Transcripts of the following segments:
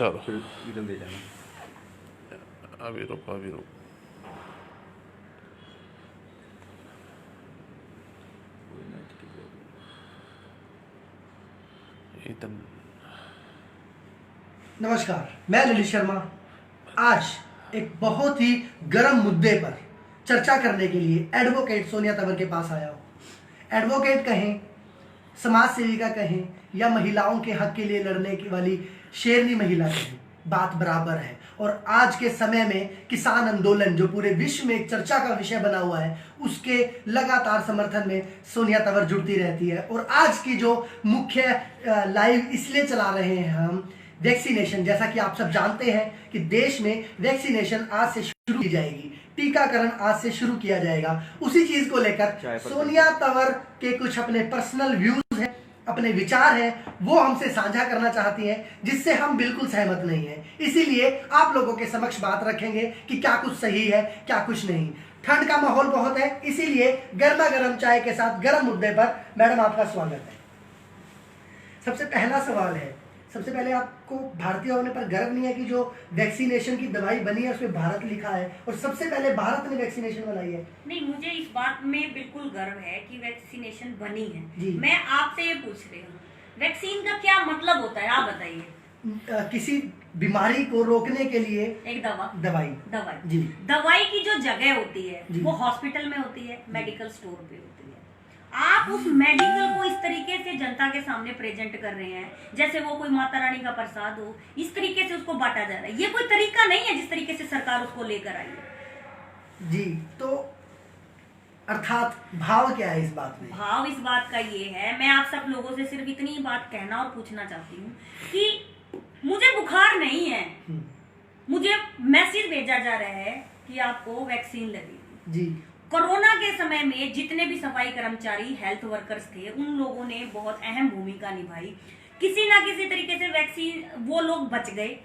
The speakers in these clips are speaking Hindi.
चलो फिर रिटर्न दे जाना। अभी रुको अभी रुको। इतन नमस्कार, मैं ललित शर्मा। आज एक बहुत ही गर्म मुद्दे पर चर्चा करने के लिए एडवोकेट सोनिया तंवर के पास आया हूँ। एडवोकेट कहें, समाज सेविका कहें या महिलाओं के हक के लिए लड़ने की वाली शेरनी महिला कहें, बात बराबर है। और आज के समय में किसान आंदोलन जो पूरे विश्व में एक चर्चा का विषय बना हुआ है, उसके लगातार समर्थन में सोनिया तंवर जुड़ती रहती है। और आज की जो मुख्य लाइव इसलिए चला रहे हैं हम, वैक्सीनेशन। जैसा कि आप सब जानते हैं कि देश में वैक्सीनेशन आज से शुरू की जाएगी, टीकाकरण आज से शुरू किया जाएगा। उसी चीज को लेकर सोनिया तंवर के कुछ अपने पर्सनल व्यूज हैं, अपने विचार हैं, वो हमसे साझा करना चाहती हैं, जिससे हम बिल्कुल सहमत नहीं हैं। इसीलिए आप लोगों के समक्ष बात रखेंगे कि क्या कुछ सही है, क्या कुछ नहीं। ठंड का माहौल बहुत है, इसीलिए गर्मा गर्म चाय के साथ गर्म मुद्दे पर मैडम आपका स्वागत है। सबसे पहला सवाल है, सबसे पहले आपको भारतीय होने पर गर्व नहीं है कि जो वैक्सीनेशन की दवाई बनी है उसमें भारत लिखा है और सबसे पहले भारत ने वैक्सीनेशन बनाई है? नहीं, मुझे इस बात में बिल्कुल गर्व है कि वैक्सीनेशन बनी है। जी। मैं आपसे ये पूछ रही हूँ, वैक्सीन का क्या मतलब होता है, आप बताइए। किसी बीमारी को रोकने के लिए एक दवाई जी। दवाई की जो जगह होती है जी। वो हॉस्पिटल में होती है, मेडिकल स्टोर पे होती है। आप उस मेडिकल को इस तरीके से जनता के सामने प्रेजेंट कर रहे हैं जैसे वो कोई माता रानी का प्रसाद हो, इस तरीके से उसको बांटा जा रहा है। ये कोई तरीका नहीं है जिस तरीके से सरकार उसको लेकर आई है। जी, तो अर्थात भाव क्या है इस बात में? भाव इस बात का ये है, मैं आप सब लोगों से सिर्फ इतनी बात कहना और पूछना चाहती हूँ कि मुझे बुखार नहीं है, मुझे मैसेज भेजा जा रहा है कि आपको वैक्सीन लगेगी। जी। कोरोना के समय में जितने भी सफाई कर्मचारी, हेल्थ वर्कर्स थे, उन लोगों ने बहुत अहम भूमिका निभाई। किसी ना किसी तरीके से वैक्सीन, वो लोग बच गए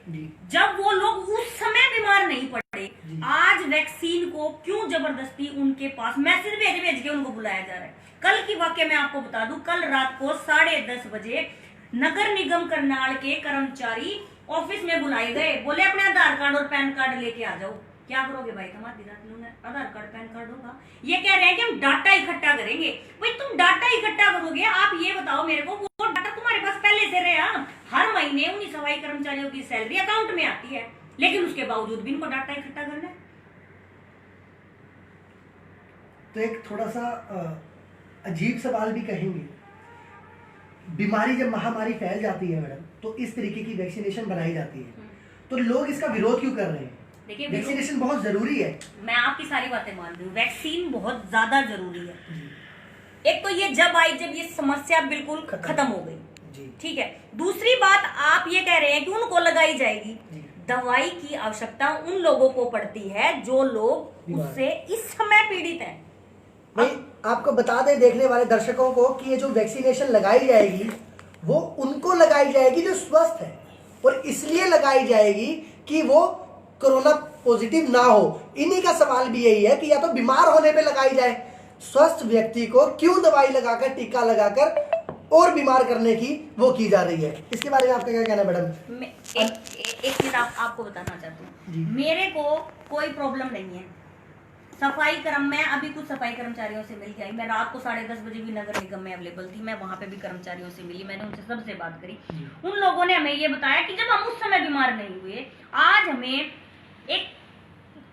जब वो लोग उस समय बीमार नहीं पड़े। आज वैक्सीन को क्यों जबरदस्ती उनके पास मैसेज भेज भेज के उनको बुलाया जा रहा है? कल की वाक्य मैं आपको बता दूं, कल रात को 10:30 बजे नगर निगम करनाल के कर्मचारी ऑफिस में बुलाए गए, बोले अपने आधार कार्ड और पैन कार्ड लेके आ जाओ। क्या करोगे भाई, तुम्हारी आधार कार्ड पैन कार्ड होगा? ये कह रहे हैं कि हम डाटा इकट्ठा करेंगे। भाई तुम डाटा इकट्ठा करोगे, आप ये बताओ मेरे को, वो डाटा तुम्हारे पास पहले से रहा। हर महीने उन्हीं सफाई कर्मचारियों की सैलरी अकाउंट में आती है, लेकिन उसके बावजूद भी इनको डाटा इकट्ठा करना है। तो एक थोड़ा सा अजीब सवाल भी कहेंगे, बीमारी जब महामारी फैल जाती है मैडम, तो इस तरीके की वैक्सीनेशन बनाई जाती है, तो लोग इसका विरोध क्यों कर रहे हैं? देखिए, वैक्सीनेशन बहुत जरूरी है। मैं आपकी सारी बातें मान रही हूँ, वैक्सीन बहुत ज्यादा जरूरी है। एक तो ये जब आई, जब ये समस्या बिल्कुल खत्म हो गई, ठीक है। दूसरी बात, आप ये कह रहे हैं कि उनको लगाई जाएगी। दवाई की आवश्यकता उन लोगों को पड़ती है जो लोग उससे इस समय पीड़ित हैं। मैं आपको बता दें देखने वाले दर्शकों को कि ये जो वैक्सीनेशन लगाई जाएगी वो उनको लगाई जाएगी जो स्वस्थ है, और इसलिए लगाई जाएगी कि वो कोरोना पॉजिटिव ना हो। इन्हीं का सवाल भी यही है कि या तो बीमार होने पे लगाई जाए, स्वस्थ व्यक्ति को क्यों दवाई लगाकर, टीका लगाकर और बीमार करने की वो की जा रही है। इसके बारे में आपका क्या कहना है मैडम? एक चीज आपको बताना चाहती हूँ, मेरे को कोई प्रॉब्लम नहीं है। सफाई मैं अभी कुछ सफाई कर्मचारियों से मिल गई, मैं रात को 10:30 बजे भी नगर निगम में अवेलेबल थी, मैं वहां पे भी कर्मचारियों से मिली, मैंने उनसे सबसे बात करी। उन लोगों ने हमें ये बताया कि जब हम उस समय बीमार नहीं हुए, आज हमें एक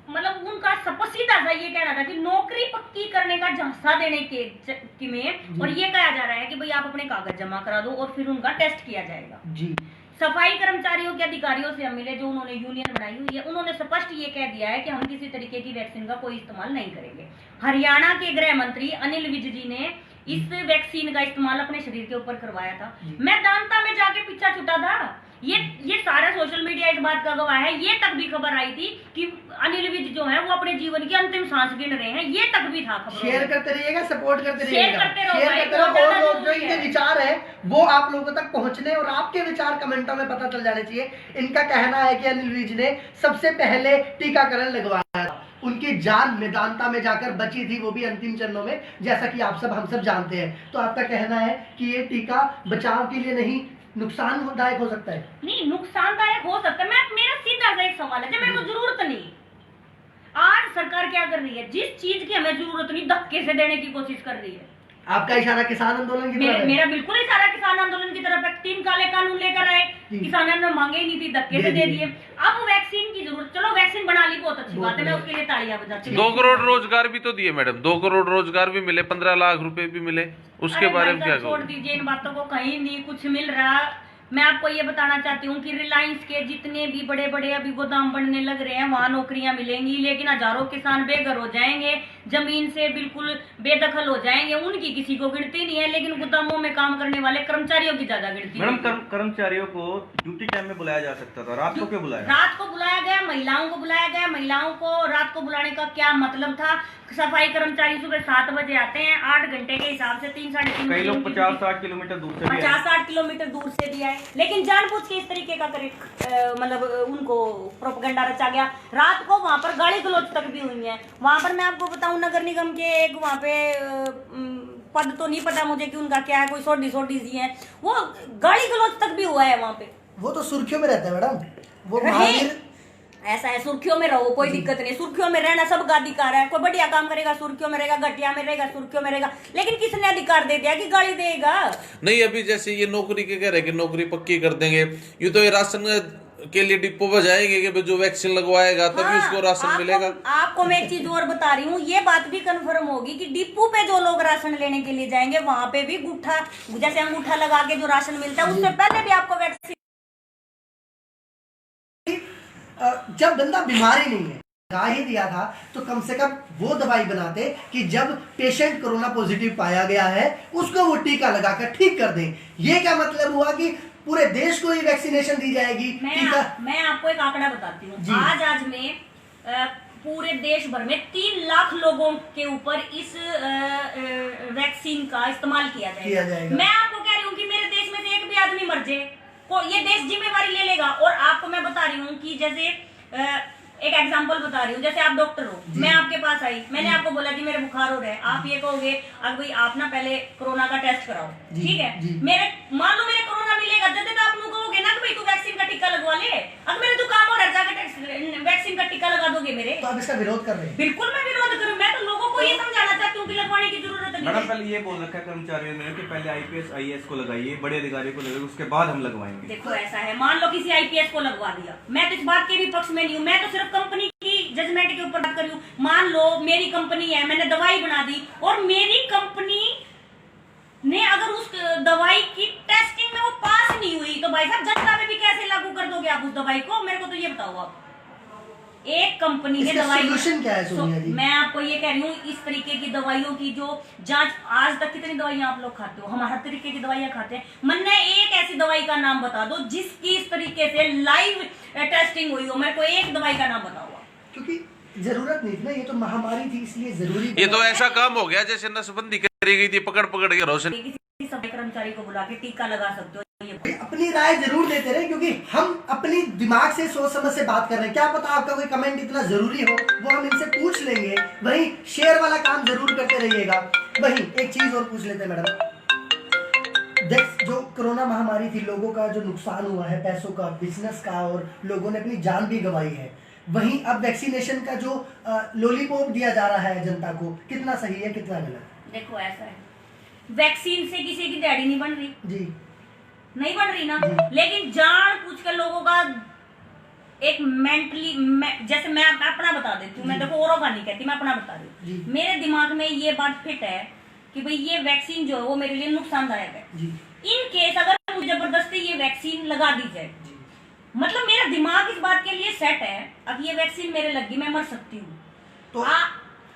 मतलब उनका सीधा सा ये कह रहा था कि नौकरी पक्की करने का झांसा देने के में, और ये कहा जा रहा है कि भाई आप अपने कागज जमा करा दो और फिर उनका टेस्ट किया जाएगा। जी। सफाई कर्मचारियों के अधिकारियों से हम मिले, जो उन्होंने यूनियन बनाई हुई है, उन्होंने स्पष्ट ये कह दिया है कि हम किसी तरीके की वैक्सीन का कोई इस्तेमाल नहीं करेंगे। हरियाणा के गृह मंत्री अनिल विज जी ने इस वैक्सीन का इस्तेमाल अपने शरीर के ऊपर करवाया था। मैं दांता में जाके पीछा छुटा था। ये सारा सोशल मीडिया इस बात का गवाह है। ये तक भी खबर आई थी कि अनिल विज जो है वो अपने जीवन की अंतिम सांस गिन रहे हैं, ये तक भी था खबर। शेयर करते रहिएगा, सपोर्ट करते रहिएगा, शेयर करते रहो। और लोग जो इनके विचार है वो आप लोगों तक पहुंचने, और आपके विचार कमेंटों में पता चल जाने चाहिए। इनका कहना है कि अनिल विज ने सबसे पहले टीकाकरण लगवाया था, उनकी जान मेदांता में जाकर बची थी, वो भी अंतिम चरणों में, जैसा कि आप सब हम सब जानते हैं। तो आपका कहना है कि ये टीका बचाव के लिए नहीं, नुकसानदायक हो सकता है? नहीं, नुकसानदायक हो सकता है। सरकार क्या कर रही है? जिस चीज की हमें जरूरत नहीं धक्के से देने की कोशिश कर रही है। आपका इशारा किसान आंदोलन की तरफ है? मेरा बिल्कुल इशारा किसान आंदोलन की तरफ है। 3 काले कानून लेकर आए, किसानों ने मांगे ही नहीं थी, धक्के से दे दिए। अब वैक्सीन की जरूरत, चलो वैक्सीन बना ली, बहुत अच्छी बात है, मैं उसके लिए तालियां बजाती हूँ। 2 करोड़ रोजगार भी तो दिए मैडम, 2 करोड़ रोजगार भी मिले, 15 लाख रुपए भी मिले, उसके बारे में क्या छोड़ दीजिए इन बातों को, कहीं नहीं कुछ मिल रहा। मैं आपको ये बताना चाहती हूँ कि रिलायंस के जितने भी बड़े बड़े अभी गोदाम बनने लग रहे हैं वहां नौकरियां मिलेंगी, लेकिन हजारों किसान बेघर हो जाएंगे, जमीन से बिल्कुल बेदखल हो जाएंगे। उनकी किसी को गिनती नहीं है, लेकिन गोदामों में काम करने वाले कर्मचारियों की ज्यादा गिनती है। मैडम कर्मचारियों को ड्यूटी टाइम में बुलाया जा सकता था, रात को क्यों बुलाया? रात को बुलाया गया, महिलाओं को बुलाया गया। महिलाओं को रात को बुलाने का क्या मतलब था? सफाई कर्मचारी सुबह 7 बजे आते हैं, 8 घंटे के हिसाब से 3-3.5 कई लोग 50-60 किलोमीटर दूर से 50-60 किलोमीटर दूर से भी आए, लेकिन जानबूझ के इस तरीके का मतलब उनको प्रोपेगेंडा रचा गया। रात को वहां पर गाली गलौज तक भी हुई है। वहां पर मैं आपको बताऊं, नगर निगम के एक वहां पे पद तो नहीं पता मुझे कि उनका क्या है, कोई सोडी सी है, वो गाली गलौज तक भी हुआ है वहां पे। वो तो सुर्खियों में रहता है मैडम, वो महावीर ऐसा है, सुर्खियों में रहो, कोई दिक्कत नहीं, सुर्खियों में रहना सबका अधिकार है। कोई बढ़िया काम करेगा सुर्खियों में रहेगा, घटिया में रहेगा सुर्खियों में रहेगा, लेकिन किसने अधिकार दे दिया कि गाली देगा? नहीं, अभी जैसे ये नौकरी के कह रहे कि नौकरी पक्की कर देंगे, ये तो ये राशन के लिए डिपो बजाएंगे कि जो वैक्सीन लगवाएगा तभी उसको राशन मिलेगा। आपको मैं एक चीज और बता रही हूँ, ये बात भी कंफर्म होगी कि डिपो पे जो लोग राशन लेने के लिए जाएंगे वहां पे भी गुट्ठा, जैसे अंगूठा लगा के जो राशन मिलता है, उससे पहले भी आपको वैक्सीन। जब बंदा बीमार ही नहीं है, लगा ही दिया था, तो कम से कम वो दवाई बनाते कि जब पेशेंट कोरोना पॉजिटिव पाया गया है उसको वो टीका लगाकर ठीक कर दें। ये क्या मतलब हुआ कि पूरे देश को ही वैक्सीनेशन दी जाएगी? मैं आपको एक आंकड़ा बताती हूँ। आज में पूरे देश भर में 3 लाख लोगों के ऊपर इस वैक्सीन का इस्तेमाल किया जाएगा। मैं आपको कह रही हूँ कि मेरे देश में से एक भी आदमी मर जाए तो ये देश जिम्मेवारी ले लेगा। और आपको मैं बता रही हूँ कि जैसे एक एग्जांपल बता रही हूँ, जैसे आप डॉक्टर हो, मैं आपके पास आई, मैंने आपको बोला कि मेरे बुखार हो रहा है, आप ये कहोगे अब भाई आप ना पहले कोरोना का टेस्ट कराओ, ठीक है? मेरे मान लो मेरे कोरोना मिलेगा, जब आप लोग कहोगे ना कि भाई तू वैक्सीन का टीका लगवा ले, अगर मेरे जुकाम हो रहा है जाकर वैक्सीन का टीका लगा दोगे मेरे, तो आप इसका विरोध कर रहे हैं? बिल्कुल मैं विरोध करूँ। मैं तो लोगों को ये समझाना चाहती हूँ कि लगवाने की जरूरत नहीं। मैडम पहले ये बोल रखा है कर्मचारियों ने कि पहले आईपीएस आईएएस को लगाइए, बड़े अधिकारी को लगाइए, उसके बाद हम लगवाएंगे। देखो ऐसा है, मान लो किसी आईपीएस को लगवा दिया, मैं तो इस बात के भी पक्ष में नहीं हूँ, मैं तो सिर्फ कंपनी की जजमेंट के ऊपर बात कर रही हूँ। मान लो मेरी कंपनी है, मैंने दवाई बना दी और मेरी कंपनी ने अगर उस दवाई की टेस्टिंग में वो पास नहीं हुई, तो भाई साहब जनता में भी कैसे लागू कर दोगे आप उस दवाई को? मेरे को तो ये बताओ आप। एक कंपनी ने दवाई, सोल्यूशन क्या है सोनिया जी? मैं आपको ये कह रही हूँ, इस तरीके की दवाइयों की जो जांच, आज तक कितनी दवाइयां आप लोग खाते हो? हम हर तरीके की दवाइयां खाते हैं। मन ने एक ऐसी दवाई का नाम बता दो जिसकी इस तरीके से लाइव टेस्टिंग हुई हो, मेरे को एक दवाई का नाम बताओ। क्योंकि जरूरत नहीं थी ना, ये तो महामारी थी इसलिए जरूरी। ये तो ऐसा काम हो गया जैसे नसबंदी करी गई थी, पकड़ पकड़ के रोशन। किसी सफाई कर्मचारी को बुला के टीका लगा सकते हो। अपनी राय जरूर देते रहे, क्योंकि हम अपनी दिमाग से सोच समझ से बात कर रहे हैं। क्या पता आपका कोई कमेंट इतना जरूरी हो, वो हम इनसे पूछ लेंगे। वही शेयर वाला काम जरूर करते रहिएगा। वही एक चीज और पूछ लेते हैं मैडम, जो कोरोना महामारी थी, लोगों का जो नुकसान हुआ है, पैसों का, बिजनेस का, और लोगों ने अपनी जान भी गंवाई है, वहीं अब वैक्सीनेशन का जो लॉलीपॉप दिया जा रहा है जनता को, कितना सही है कितना गलत? देखो ऐसा है, वैक्सीन से किसी की दिहाड़ी नहीं बन रही जी, नहीं बन रही ना, लेकिन जान पूछ कर लोगों का एक मेंटली, जैसे मैं अपना बता देती हूँ, मैं देखो औरों का नहीं कहती, मैं अपना बता रही हूँ। मेरे दिमाग में ये बात फिट है कि भाई ये वैक्सीन जो है वो मेरे लिए नुकसानदायक है। इन केस अगर मुझे जबरदस्ती ये वैक्सीन लगा दी जाए, मतलब मेरा दिमाग इस बात के लिए सेट है, अब ये वैक्सीन मेरे लगी, मैं मर सकती हूँ, तो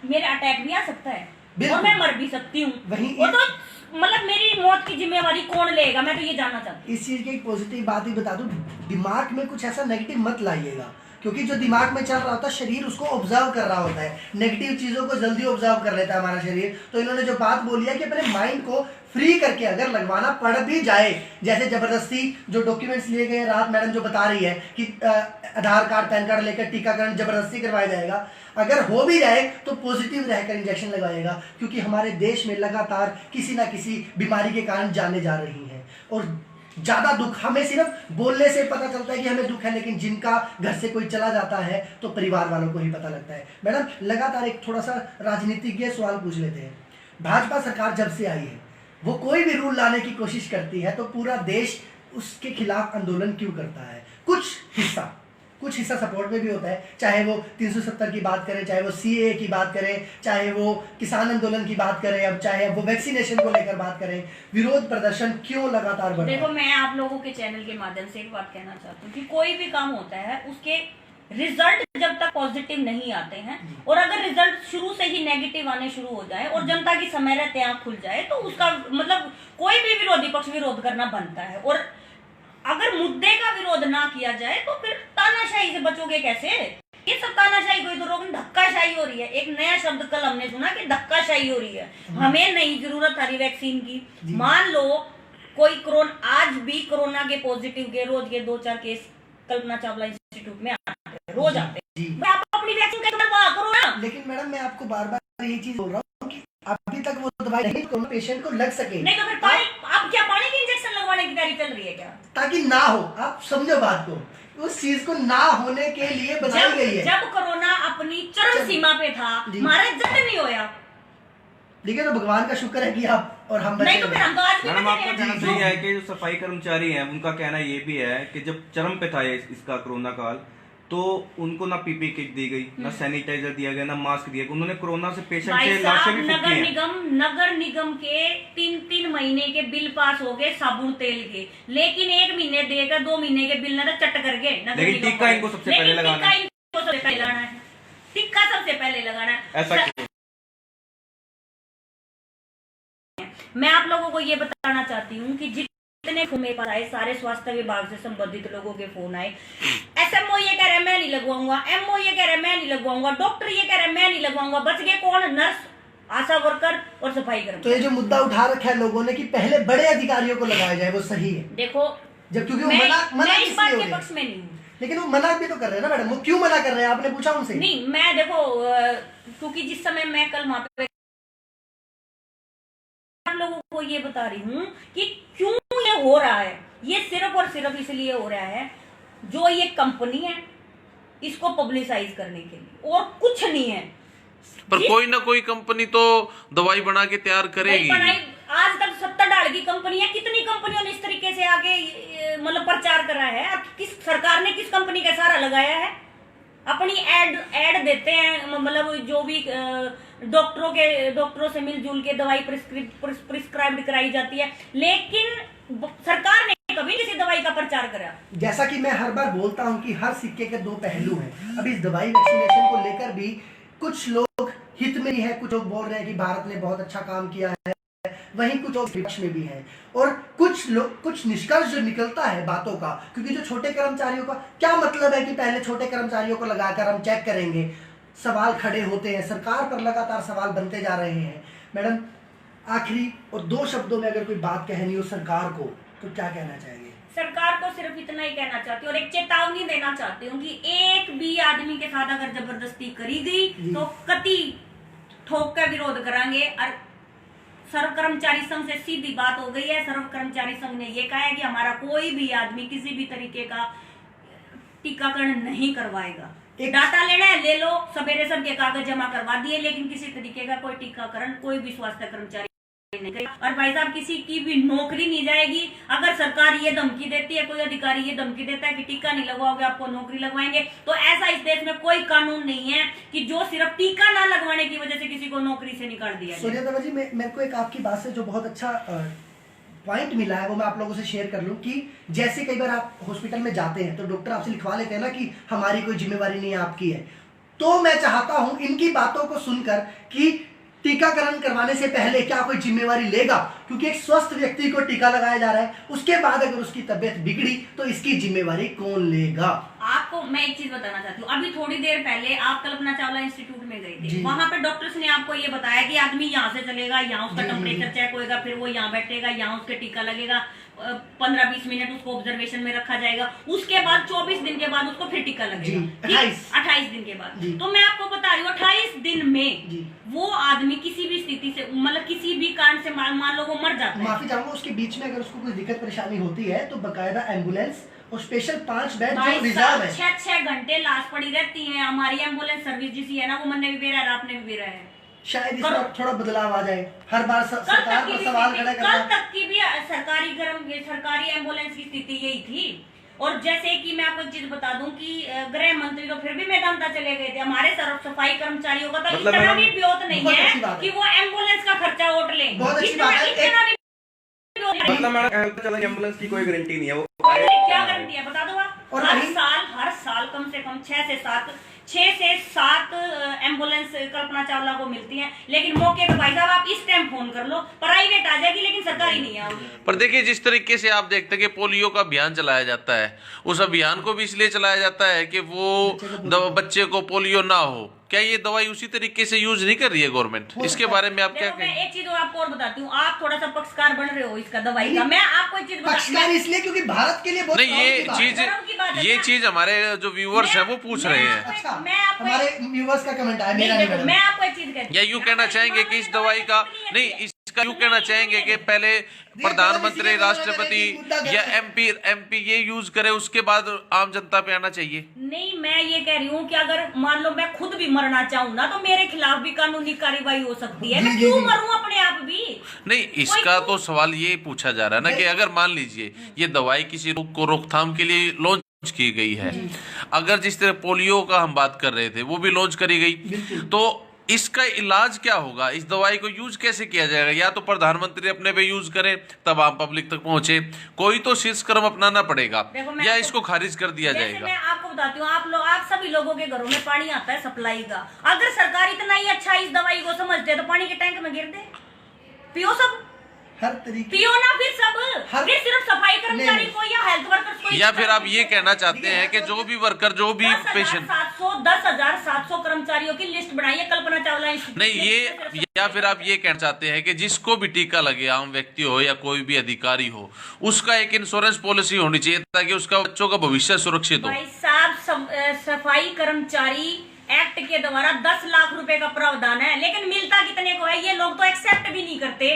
मेरे अटैक भी आ सकता है और मैं मर भी सकती हूँ। वो तो मतलब मेरी मौत की जिम्मेवारी कौन लेगा? मैं तो ये जानना चाहती हूँ। इस चीज की एक पॉजिटिव बात ही बता दूं, दिमाग में कुछ ऐसा नेगेटिव मत लाइएगा, क्योंकि जो दिमाग में चल रहा होता है शरीर उसको ऑब्जर्व कर रहा होता है, नेगेटिव चीजों को जल्दी ऑब्जर्व कर लेता है हमारा शरीर। तो इन्होंने जो बात बोली है कि अपने माइंड को फ्री करके अगर लगवाना पड़ भी जाए, जैसे जबरदस्ती जो डॉक्यूमेंट्स लिए गए, रात मैडम जो बता रही है कि आधार कार्ड पैन कार्ड लेकर टीकाकरण जबरदस्ती करवाया जाएगा, अगर हो भी जाए तो पॉजिटिव रहकर इंजेक्शन लगाएगा, क्योंकि हमारे देश में लगातार किसी ना किसी बीमारी के कारण जाने जा रही हैं। और ज्यादा दुख हमें सिर्फ बोलने से पता चलता है कि हमें दुख है, लेकिन जिनका घर से कोई चला जाता है तो परिवार वालों को ही पता लगता है। मैडम, लगातार एक थोड़ा सा राजनीतिज्ञ सवाल पूछ लेते हैं। भाजपा सरकार जब से आई है, वो कोई भी रूल लाने की कोशिश करती है तो पूरा देश उसके खिलाफ आंदोलन क्यों करता है? कुछ हिस्सा सपोर्ट में भी होता है, चाहे वो 370 की बात करें, चाहे वो सीए की बात करें, चाहे वो किसान आंदोलन की बात करें, अब चाहे वो वैक्सीनेशन को लेकर बात करें। विरोध प्रदर्शन क्यों लगातार बढ़ रहा है? देखो, मैं आप लोगों के चैनल के माध्यम से एक बात कहना चाहती हूँ कि कोई भी काम होता है उसके रिजल्ट जब तक पॉजिटिव नहीं आते हैं, और अगर रिजल्ट शुरू से ही नेगेटिव आने शुरू हो जाए और जनता की समय रहते आंख खुल जाए, तो उसका मतलब कोई भी विरोधी पक्ष विरोध करना बनता है। और अगर मुद्दे का विरोध ना किया जाए तो फिर तानाशाही से बचोगे कैसे? ये सब तानाशाही कोई तो रोक, धक्काशाही हो रही है। एक नया शब्द कल हमने सुना कि धक्काशाही हो रही है। हमें नहीं जरूरत हरी वैक्सीन की। मान लो कोई आज भी कोरोना के पॉजिटिव के रोज के 2-4 केस कल्पना चावला इंस्टीट्यूट में आते हैं, रोज आते हैं। आप अपनी वैक्सीन का इस्तेमाल करो ना। लेकिन मैडम, मैं आपको बार बार यही चीज बोल रहा हूँ कि अभी तक वो दवाई नहीं कोरोना पेशेंट को लग सके। नहीं तो फिर पानी की इंजेक्शन लगवाने की तैयारी चल रही है क्या? ताकि ना हो, आप समझो बात को, उस चीज को ना होने के लिए बनाई गई है। जब कोरोना अपनी चरम सीमा पे था, हमारा जट नहीं होया। ठीक है, तो भगवान का शुक्र है कि आप और हम बचे। नहीं तो फिर हम तो आज भी मैडम, आपका बचे कहना हैं। सही है कि जो सफाई कर्मचारी हैं उनका कहना ये भी है कि जब चरम पे था इसका कोरोना काल, तो उनको ना पीपी किट दी गई, ना सैनिटाइजर दिया गया, ना मास्क दिया गया। उन्होंने कोरोना से पेशेंट से लाशें भी फूंकी हैं। नगर निगम के 3-3 महीने के बिल पास हो गए साबुन तेल के, लेकिन 1 महीने देकर 2 महीने के बिल ना चट कर गए। लेकिन टीका इनको सबसे पहले लगाना है। टीका सबसे पहले लगाना है। ऐसा क्यों? मैं आप लोगों को ये बताना चाहती हूँ कि जितने फोन मेरे पास आए, सारे स्वास्थ्य विभाग से संबंधित लोगों के फोन आए। एसएमओ ये कह रहे मैं नहीं लगवाऊंगा, एमओ ये कह रहे मैं नहीं लगवाऊंगा, डॉक्टर ये कह रहे मैं नहीं लगवाऊंगा। बच गए कौन? नर्स, आशा वर्कर और सफाई कर्मचारी। तो ये जो मुद्दा उठा रखा है लोगों ने कि पहले बड़े अधिकारियों को लगाया जाए, वो सही है। देखो, जब क्योंकि वो मैं इस बात के पक्ष में नहीं हूँ, लेकिन वो मना भी तो कर रहे हैं ना मैडम। वो क्यों मना कर रहे हैं, आपने पूछा उनसे? नहीं, मैं देखो, क्योंकि जिस समय मैं कल वहां पे आप लोगों को ये बता रही हूँ कि क्यों ये हो रहा है। ये सिर्फ और सिर्फ इसलिए हो रहा है, जो ये कंपनी है इसको पब्लिसाइज करने के लिए, और कुछ नहीं है। पर कोई ना कोई कंपनी तो दवाई बना के तैयार करेगी। आज तक 70 डाल की कंपनी है, कितनी कंपनियों ने इस तरीके से आगे मतलब प्रचार करा है? अब किस सरकार ने किस कंपनी का सहारा लगाया है? अपनी एड देते हैं, मतलब जो भी डॉक्टरों से मिलजुल के दवाई प्रिस्क्राइब कराई जाती है, लेकिन सरकार ने कभी किसी दवाई का प्रचार करा? जैसा कि मैं हर बार बोलता हूं कि हर सिक्के के 2 पहलू हैं। अब इस दवाई वैक्सीनेशन को लेकर भी कुछ लोग हित में ही है, कुछ लोग बोल रहे हैं कि भारत ने बहुत अच्छा काम किया है, वहीं कुछ और विपक्ष में भी है। और कुछ निष्कर्ष जो निकलता है बातों का, क्योंकि जो छोटे कर्मचारियों का क्या मतलब है कि पहले छोटे कर्मचारियों को लगाकर हम चेक करेंगे, सवाल खड़े होते हैं, सरकार पर लगातार सवाल बनते जा रहे हैं। मैडम, आखिरी और 2 शब्दों में अगर कोई बात कहनी हो सरकार को, तो क्या कहना चाहेंगे? सरकार को सिर्फ इतना ही कहना चाहती हूँ और एक चेतावनी देना चाहती हूँ कि एक भी आदमी के साथ अगर जबरदस्ती करी गई तो कति ठोक कर विरोध करांगे। और सर्व कर्मचारी संघ से सीधी बात हो गई है। सर्व कर्मचारी संघ ने ये कहा है कि हमारा कोई भी आदमी किसी भी तरीके का टीकाकरण नहीं करवाएगा। डाटा लेना है ले लो, सवेरे सबके कागज जमा करवा दिए, लेकिन किसी तरीके का कोई टीकाकरण कोई भी स्वास्थ्य कर्मचारी नहीं करेगा। और भाई साहब, किसी की भी नौकरी नहीं जाएगी। अगर सरकार ये धमकी देती है, कोई अधिकारी ये धमकी देता है कि टीका नहीं लगवाओगे आपको नौकरी लगवाएंगे, तो ऐसा इस देश में कोई कानून नहीं है कि जो सिर्फ टीका ना लगवाने की वजह से किसी को नौकरी से निकाल दिया। सूर्यदेवा जी, मेरे को एक आपकी बात से जो बहुत अच्छा पॉइंट मिला है वो मैं आप लोगों से शेयर कर लूं कि जैसे कई बार आप हॉस्पिटल में जाते हैं तो डॉक्टर आपसे लिखवा लेते हैं ना कि हमारी कोई जिम्मेवारी नहीं है, आपकी है। तो मैं चाहता हूं इनकी बातों को सुनकर कि टीकाकरण करवाने से पहले क्या कोई जिम्मेवारी लेगा, क्योंकि एक स्वस्थ व्यक्ति को टीका लगाया जा रहा है, उसके बाद अगर उसकी तबीयत बिगड़ी तो इसकी जिम्मेवारी कौन लेगा? आपको मैं एक चीज बताना चाहती हूँ। अभी थोड़ी देर पहले आप कल्पना चावला इंस्टीट्यूट में गए थे, वहां पे डॉक्टर्स ने आपको ये बताया कि आदमी यहाँ से चलेगा, यहाँ उसका टेम्परेचर चेक होगा, फिर वो यहाँ बैठेगा, यहाँ उसके टीका लगेगा। 15-20 मिनट उसको ऑब्जर्वेशन में रखा जाएगा, उसके बाद 24 दिन के बाद उसको फिर टीका लगेगा, 28 दिन के बाद। तो मैं आपको बता रही हूँ 28 दिन में वो आदमी किसी भी स्थिति से, मतलब किसी भी कारण से मान लो वो मर जाता है, माफी चाहूंगा, उसके बीच में अगर उसको कोई दिक्कत परेशानी होती है तो बकायदा एम्बुलेंस और स्पेशल 5 बेड जो रिजर्व है, 6 घंटे लाश पड़ी रहती है। हमारी एम्बुलेंस सर्विस जिसी है ना, वो मन ने भी बेरा है, आपने भी बेरा है। शायद इसमें थोड़ा बदलाव आ जाए। हर बार सरकार पर सवाल खड़ा करना। कल तक की भी सरकारी एम्बुलेंस की स्थिति यही थी। और जैसे कि मैं आपको एक चीज बता दूं कि गृह मंत्री तो फिर भी मैदान तक चले गए थे, हमारे सफाई कर्मचारियों का तो इतना भी ब्योत नहीं है कि वो एम्बुलेंस का खर्चा उठ ले। बहुत अच्छी बात है। मतलब मैडम एम्बुलेंस की कोई गारंटी नहीं है, वो क्या गारंटी है बता दो आप। हर साल कम से कम 6 से 7 एम्बुलेंस कल्पना चावला को मिलती हैं, लेकिन मौके पे भाई साहब आप इस टाइम फोन कर लो, प्राइवेट आ जाएगी लेकिन सरकारी नहीं आएगी। पर देखिए जिस तरीके से आप देखते हैं कि पोलियो का अभियान चलाया जाता है, उस अभियान को भी इसलिए चलाया जाता है कि वो बच्चे को पोलियो ना हो। क्या ये दवाई उसी तरीके से यूज नहीं कर रही है गवर्नमेंट? इसके बारे में आप क्या कहें? मैं एक चीज आपको और बताती हूँ, आप थोड़ा सा पक्षकार बन रहे हो इसका दवाई का। मैं आपको एक चीज पक्षकार इसलिए क्योंकि भारत के लिए बहुत नहीं, ये चीज हमारे जो व्यूअर्स हैं वो पूछ रहे हैं। अच्छा, हमारे व्यूअर्स का कमेंट आया, मेरा नहीं। मैं आपको एक चीज कहती हूं, या यूँ कहना चाहेंगे कि इस दवाई का नहीं, इसका यूँ कहना चाहेंगे कि पहले प्रधानमंत्री, राष्ट्रपति या एमपी ये यूज करे, उसके बाद आम जनता पे आना चाहिए। नहीं, मैं ये कह रही हूँ कि अगर मान लो मैं खुद भी मरना चाहूँ ना, तो मेरे खिलाफ भी कानूनी कार्रवाई हो सकती है। मैं क्यों मरूं अपने आप भी? नहीं, इसका तो सवाल ये पूछा जा रहा है ना कि अगर मान लीजिए ये दवाई किसी रोग को रोकथाम के लिए लॉन्च की गई है, अगर जिस तरह पोलियो का हम बात कर रहे थे वो भी लॉन्च करी गई, तो इसका इलाज क्या होगा? इस दवाई को यूज कैसे किया जाएगा? या तो प्रधानमंत्री अपने पे यूज करें तब आम पब्लिक तक पहुंचे, कोई तो शीर्ष क्रम अपनाना पड़ेगा, या इसको खारिज कर दिया जाएगा। मैं आपको बताती हूँ, आप सभी लोगों के घरों में पानी आता है सप्लाई का। अगर सरकार इतना ही अच्छा इस दवाई को समझते हैं तो पानी के टैंक में गिर दे, पियो सब, हर तरीके पियो ना फिर सब, फिर सिर्फ सफाई कर्मचारी को या हेल्थ वर्कर्स को। या फिर आप ये कहना चाहते हैं कि जो भी वर्कर, जो भी पेशेंट, 10,700 कर्मचारियों की लिस्ट बनाई है कल्पना चावला नहीं, ये या फिर आप ये कहना चाहते हैं कि जिसको भी टीका लगे, आम व्यक्ति हो या कोई भी अधिकारी हो, उसका एक इंश्योरेंस पॉलिसी होनी चाहिए ताकि उसका बच्चों का भविष्य सुरक्षित हो। भाई साहब, सफाई कर्मचारी एक्ट के द्वारा 10 लाख रुपए का प्रावधान है, लेकिन मिलता कितने को है? ये लोग तो एक्सेप्ट भी नहीं करते।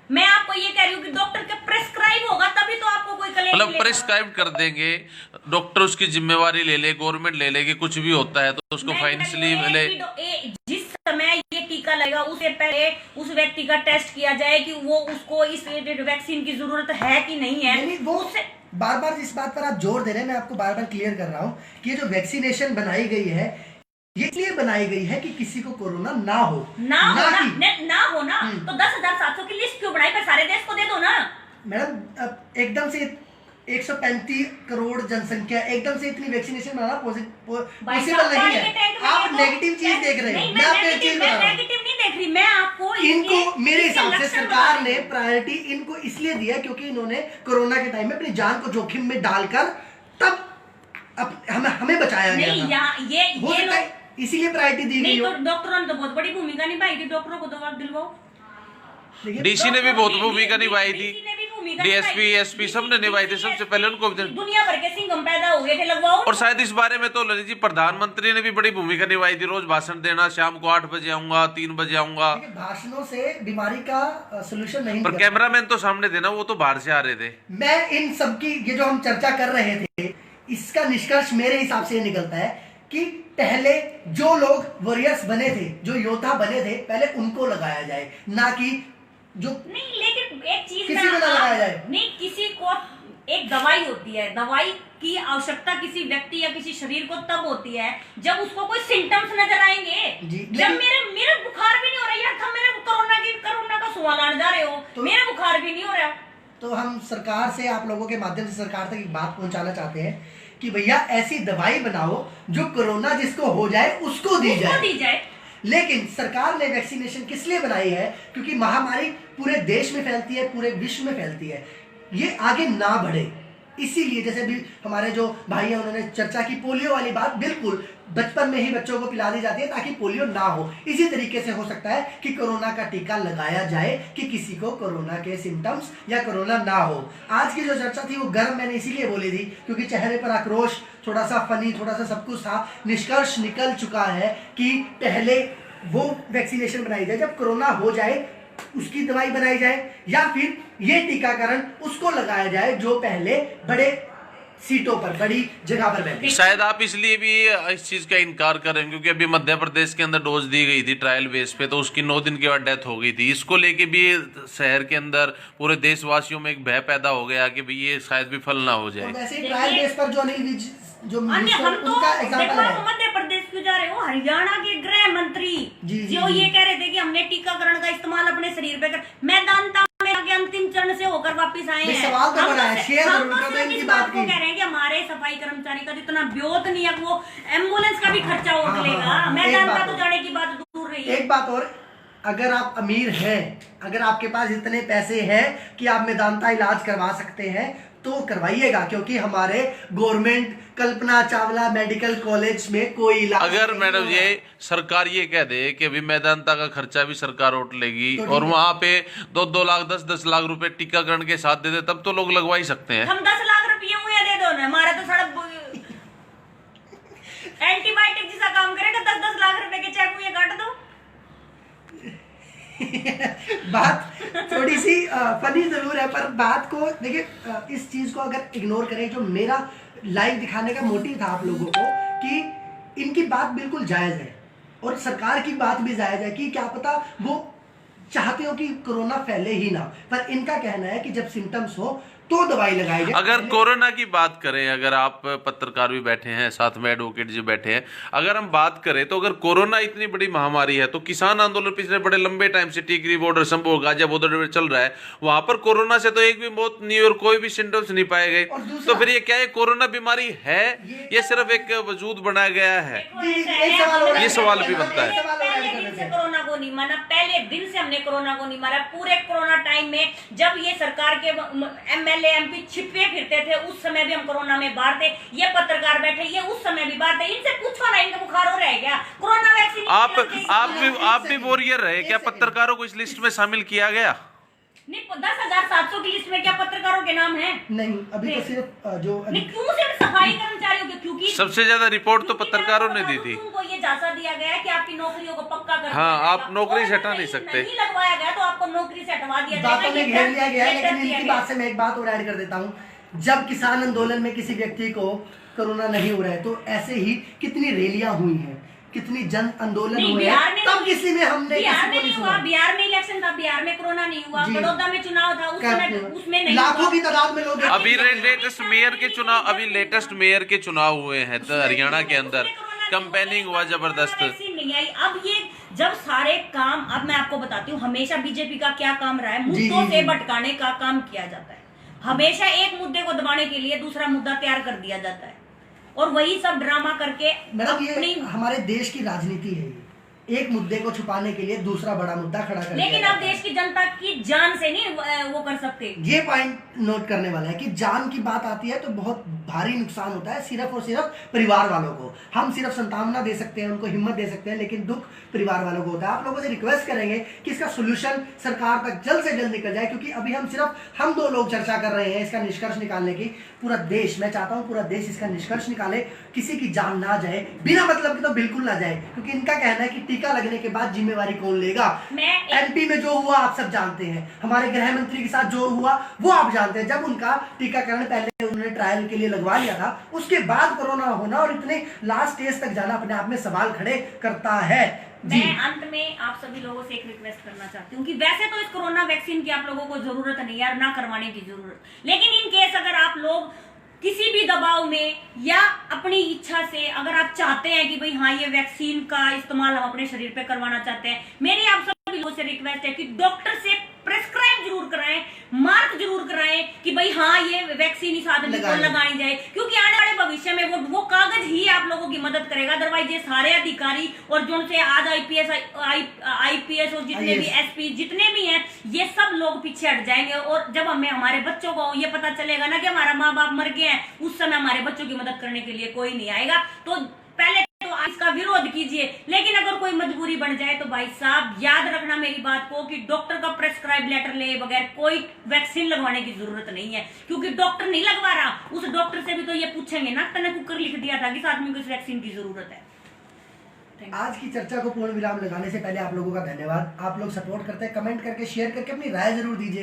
मैं आपको ये कह रही हूँ कि डॉक्टर का प्रेस्क्राइब होगा तभी तो आपको कोई क्लेम मतलब प्रेस्क्राइब कर देंगे, डॉक्टर उसकी जिम्मेवारी ले ले, गवर्नमेंट ले ले कि कुछ भी होता है तो उसको फाइनेंशियली मिले। जिस समय ये टीका लगेगा उससे पहले उस व्यक्ति का टेस्ट किया जाए कि वो उसको इस वैक्सीन की जरूरत है कि नहीं है। वो उससे बार बार जिस बात पर आप जोर दे रहे हैं, मैं आपको बार बार क्लियर कर रहा हूँ कि जो वैक्सीनेशन बनाई गई है ये इसलिए बनाई गई है कि किसी को कोरोना ना हो ना तो 10,700 की लिस्ट क्यों बनाई? पर सारे देश को दे दो ना मैडम। एकदम से 135 करोड़ जनसंख्या, एकदम से इतनी वैक्सीनेशन बनाना पॉसिबल नहीं है। आप नेगेटिव चीज देख रहे हैं, मैं आपको एक चीज बता रहा हूं, नेगेटिव नहीं देख रही मैं आपको। इनको मेरे हिसाब से सरकार ने प्रायोरिटी इनको इसलिए दिया क्योंकि इन्होंने कोरोना के टाइम में अपनी जान को जोखिम में डालकर तब हमें बचाया गया था। इसीलिए प्रायोरिटी दी गई। तो डॉक्टरों ने तो बहुत बड़ी भूमिका निभाई थी, डॉक्टरों को दवा दिलवाओ। डीसी ने भी बहुत भूमिका निभाई थी, डीएसपी, एसपी सबने निभाई थी, सबसे पहले उनको दुनिया भर के सिंघम पैदा हो गए थे, लगवाओ। और शायद इस बारे में तो ललित जी प्रधानमंत्री ने भी बड़ी भूमिका निभाई थी, रोज भाषण देना, शाम को 8 बजे आऊंगा, 3 बजे आऊंगा। भाषणों से बीमारी का सलूशन नहीं, पर कैमरामैन तो सामने थे ना, वो तो बाहर से आ रहे थे। मैं इन सबकी ये जो हम चर्चा कर रहे थे, इसका निष्कर्ष मेरे हिसाब से निकलता है कि पहले जो लोग वॉरियर्स बने थे, जो योद्धा बने थे, पहले उनको लगाया जाए, ना कि जो नहीं। लेकिन एक चीज किसी को ना लगाया जाए। नहीं, किसी को एक दवाई होती है, दवाई की आवश्यकता किसी व्यक्ति या किसी शरीर को तब होती है जब उसको कोई सिम्टम्स नजर आएंगे। जब मेरे बुखार भी नहीं हो रहा यार, तुम मेरे कोरोना का सवाल आने जा रहे हो, तो मेरा बुखार भी नहीं हो रहा। तो हम सरकार से, आप लोगों के माध्यम से सरकार तक एक बात पहुंचाना चाहते हैं कि भैया ऐसी दवाई बनाओ जो कोरोना जिसको हो जाए उसको दी जाए। लेकिन सरकार ने वैक्सीनेशन किस लिए बनाई है? क्योंकि महामारी पूरे देश में फैलती है, पूरे विश्व में फैलती है, ये आगे ना बढ़े, इसीलिए जैसे भी हमारे जो भाई हैं उन्होंने चर्चा की, पोलियो वाली बात बिल्कुल बचपन में ही बच्चों को पिला दी जाती है ताकि पोलियो ना हो। इसी तरीके से हो सकता है कि कोरोना का टीका लगाया जाए कि किसी को कोरोना के सिम्टम्स या कोरोना ना हो। आज की जो चर्चा थी वो गर्म मैंने इसीलिए बोली थी क्योंकि चेहरे पर आक्रोश, थोड़ा सा फनी, थोड़ा सा सब कुछ था। निष्कर्ष निकल चुका है कि पहले वो वैक्सीनेशन बनाई जाए, जब कोरोना हो जाए उसकी दवाई बनाई जाए, या फिर ये टीकाकरण उसको लगाया जाए जो पहले बड़े सीटों पर, बड़ी जगह पर बैठे। शायद आप इसलिए भी इस चीज का इनकार कर रहे हैं क्योंकि अभी मध्य प्रदेश के अंदर डोज दी गई थी ट्रायल बेस पे, तो उसकी 9 दिन के बाद डेथ हो गई थी। इसको लेके भी शहर के अंदर पूरे देशवासियों में एक भय पैदा हो गया कि भाई ये शायद विफल ना हो जाए। वैसे ट्रायल बेस पर जो अनिल विज जो हम तो उनका एग्जांपल है। मध्य प्रदेश क्यों जा रहे हो? हरियाणा के गृह मंत्री जो ये कह रहे थे कि हमने टीकाकरण का इस्तेमाल अपने शरीर पे कर, मैदानता में आगे अंतिम चरण से होकर वापस आए हैं। सवाल तो बड़ा है, शेयर हम करो तो इस बात को कह रहे हैं कि हमारे सफाई कर्मचारी का जितना ब्योत नहीं है वो एम्बुलेंस का भी खर्चा उठ लेगा। मैदानता तो जाने की बात दूर रही है। एक बात और, अगर आप अमीर हैं, अगर आपके पास इतने पैसे हैं कि आप मैदानता इलाज करवा सकते हैं तो करवाइएगा, क्योंकि हमारे government Kalpana Chawla medical college में कोई इलाज अगर मैडम ये सरकार ये कह दे कि अभी मैदानता का खर्चा भी सरकार उठ लेगी तो और वहाँ पे 2-2 लाख 10-10 लाख रुपए टीकाकरण के साथ दे दे, तब तो लोग लगवा ही सकते हैं। हम 10 लाख रुपये हुए दे दो ना, हमारा तो सड़क एंटीबायोटिक जैसा काम करेगा। 10-10 लाख रुपए के चेक हुए काट दो। बात थोड़ी सी फनी जरूर है, पर बात को देखिए, इस चीज को अगर इग्नोर करें, जो मेरा लाइव दिखाने का मोटिव था आप लोगों को कि इनकी बात बिल्कुल जायज है और सरकार की बात भी जायज है कि क्या पता वो चाहते हो कि कोरोना फैले ही ना, पर इनका कहना है कि जब सिम्टम्स हो तो दवाई लगाई जाए। अगर कोरोना की बात करें, अगर आप पत्रकार भी बैठे हैं साथ में, एडवोकेट जी बैठे हैं, अगर हम बात करें तो अगर कोरोना इतनी बड़ी महामारी है तो किसान आंदोलन पिछले बड़े लंबे टाइम से टीकरी बॉर्डर, संभोग, गाजियाबाद बॉर्डर चल रहा है, वहां पर कोरोना से तो एक भी मौत नहीं और कोई भी सिम्टम्स नहीं पाए गए। तो फिर ये क्या है, कोरोना बीमारी है ये सिर्फ एक वजूद बनाया गया है? ये सवाल भी बनता है। पहले दिन से कोरोना को नहीं माना, पहले दिन से हमने कोरोना को नहीं मारा। पूरे कोरोना टाइम में जब ये सरकार के एमएलए एमपी छिपे फिरते थे उस समय भी हम कोरोना में बाहर थे। ये पत्रकार बैठे ये उस समय भी बाहर थे। इनसे पूछो ना, इनका बुखार हो रहा है क्या? कोरोना वैक्सीन आप भी वॉरियर रहे क्या? पत्रकारों को इस लिस्ट में शामिल किया गया? नहीं, 10,700 की लिस्ट में क्या पत्रकारों के नाम है? नहीं, अभी तो सिर्फ जो क्यों सिर्फ सफाई कर्मचारियों के? क्योंकि सबसे ज्यादा रिपोर्ट तो पत्रकारों ने दी थी। उनको ये जांचा दिया गया है कि आपकी नौकरियों को पक्का कर हाँ, आप नौकरी से हटा नहीं सकते। नहीं लगवाया गया तो आपको नौकरी से हटवा दिया जाएगा। बातों में घेर लिया गया है, लेकिन इनकी बात से मैं एक बात और ऐड कर देता हूँ। जब किसान आंदोलन में किसी व्यक्ति को कोरोना नहीं हो रहा है तो ऐसे ही कितनी रैलियां हुई हैं, कितनी जन आंदोलन हुए हैं, तब किसी में हमने बिहार में नहीं हुआ। बिहार में इलेक्शन था, बिहार में कोरोना नहीं हुआ। बड़ौदा में चुनाव था, उस समय उसमें नहीं, लाखों की तादाद में लोग। अभी लेटेस्ट मेयर के चुनाव हुए हैं तो हरियाणा के अंदर कैंपेनिंग हुआ जबरदस्त। नहीं आई। अब ये जब सारे काम, अब मैं आपको बताती हूँ, हमेशा बीजेपी का क्या काम रहा है, मुद्दों से भटकाने का काम किया जाता है। हमेशा एक मुद्दे को दबाने के लिए दूसरा मुद्दा तैयार कर दिया जाता है और वही सब ड्रामा करके मैडम ये हमारे देश की राजनीति है। एक मुद्दे को छुपाने के लिए दूसरा बड़ा मुद्दा खड़ा कर, लेकिन आप देश की जनता की जान से नहीं वो कर सकते। ये पॉइंट नोट करने वाला है कि जान की बात आती है तो बहुत भारी नुकसान होता है सिर्फ और सिर्फ परिवार वालों को। हम सिर्फ सांत्वना दे सकते हैं, उनको हिम्मत दे सकते हैं, लेकिन दुख परिवार वालों को होता है। आप लोगों से रिक्वेस्ट करेंगे कि इसका सोल्यूशन सरकार तक जल्द से जल्द निकल जाए, क्योंकि अभी हम 2 लोग चर्चा कर रहे हैं इसका निष्कर्ष निकालने की। पूरा देश, मैं चाहता हूँ पूरा देश इसका निष्कर्ष निकाले, किसी की जान ना जाए, बिना मतलब की तो बिल्कुल ना जाए, क्योंकि इनका कहना है कि टीका लगने के बाद जिम्मेवारी कौन लेगा। एमपी में जो हुआ आप सब जानते हैं, हमारे गृह मंत्री के साथ जो हुआ वो आप जानते हैं। जब उनका टीकाकरण पहले उन्होंने ट्रायल के लिए लगवा लिया था, उसके बाद कोरोना होना और इतने लास्ट स्टेज तक जाना अपने आप में सवाल खड़े करता है। मैं अंत में आप सभी लोगों से एक रिक्वेस्ट करना चाहती हूँ कि वैसे तो इस कोरोना वैक्सीन की आप लोगों को जरूरत नहीं है, ना करवाने की जरूरत, लेकिन इन केस अगर आप लोग किसी भी दबाव में या अपनी इच्छा से अगर आप चाहते हैं कि भाई हाँ ये वैक्सीन का इस्तेमाल हम अपने शरीर पे करवाना चाहते हैं, मेरी आप सभी लोगों से रिक्वेस्ट है कि डॉक्टर से प्रेस्क्राइब जरूर कराएं, मार्क जरूर कराएं कि भाई हाँ ये वैक्सीन इस आदमी को लगाई जाए, क्योंकि आने वाले भविष्य में वो कागज ही आप लोगों की मदद करेगा। अदरवाइज ये सारे अधिकारी और जो से आज आईपीएस और जितने भी एसपी जितने भी हैं, ये सब लोग पीछे हट जाएंगे। और जब हमें हमारे बच्चों को ये पता चलेगा ना कि हमारा माँ बाप मर गए हैं, उस समय हमारे बच्चों की मदद करने के लिए कोई नहीं आएगा। तो पहले तो इसका विरोध कीजिए, लेकिन अगर कोई मजबूरी बन जाए तो भाई साहब याद रखना मेरी बात को कि डॉक्टर का प्रेस्क्राइब लेटर ले बगैर कोई वैक्सीन लगवाने की जरूरत नहीं है, क्योंकि डॉक्टर नहीं लगवा रहा, उस डॉक्टर से भी तो ये पूछेंगे ना तने कुकर लिख दिया था कि इस आदमी को इस वैक्सीन की जरूरत है। आज की चर्चा को पूर्ण विराम लगाने से पहले आप लोगों का धन्यवाद। आप लोग सपोर्ट करते हैं, कमेंट करके शेयर करके अपनी राय जरूर दीजिए।